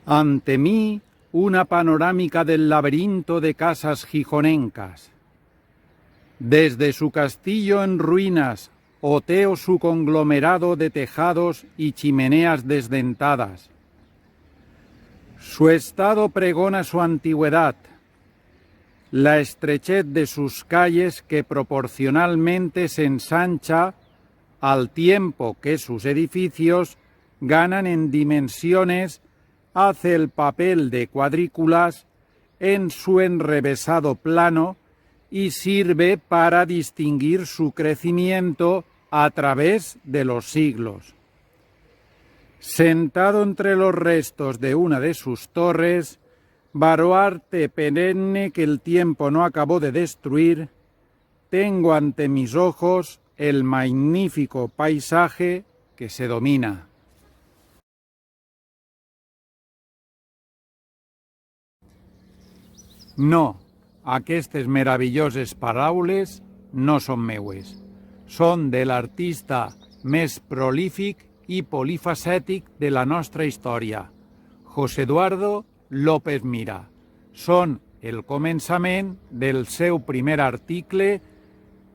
Ante mí, una panorámica del laberinto de casas gijonencas. Desde su castillo en ruinas, oteo su conglomerado de tejados y chimeneas desdentadas. Su estado pregona su antigüedad, la estrechez de sus calles que proporcionalmente se ensancha al tiempo que sus edificios ganan en dimensiones, hace el papel de cuadrículas en su enrevesado plano y sirve para distinguir su crecimiento a través de los siglos. Sentado entre los restos de una de sus torres, baluarte perenne que el tiempo no acabó de destruir, tengo ante mis ojos el magnífico paisaje que se domina. No, aquestes meravelloses paraules no són meues. Són de l'artista més prolífic i polifacètic de la nostra història, José Eduardo López Mira. Són el començament del seu primer article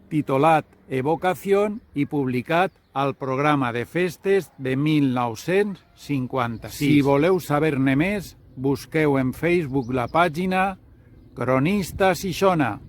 titulat Evocación i publicat al programa de festes de 1956. Si voleu saber-ne més, busqueu en Facebook la pàgina Cronista Xixona.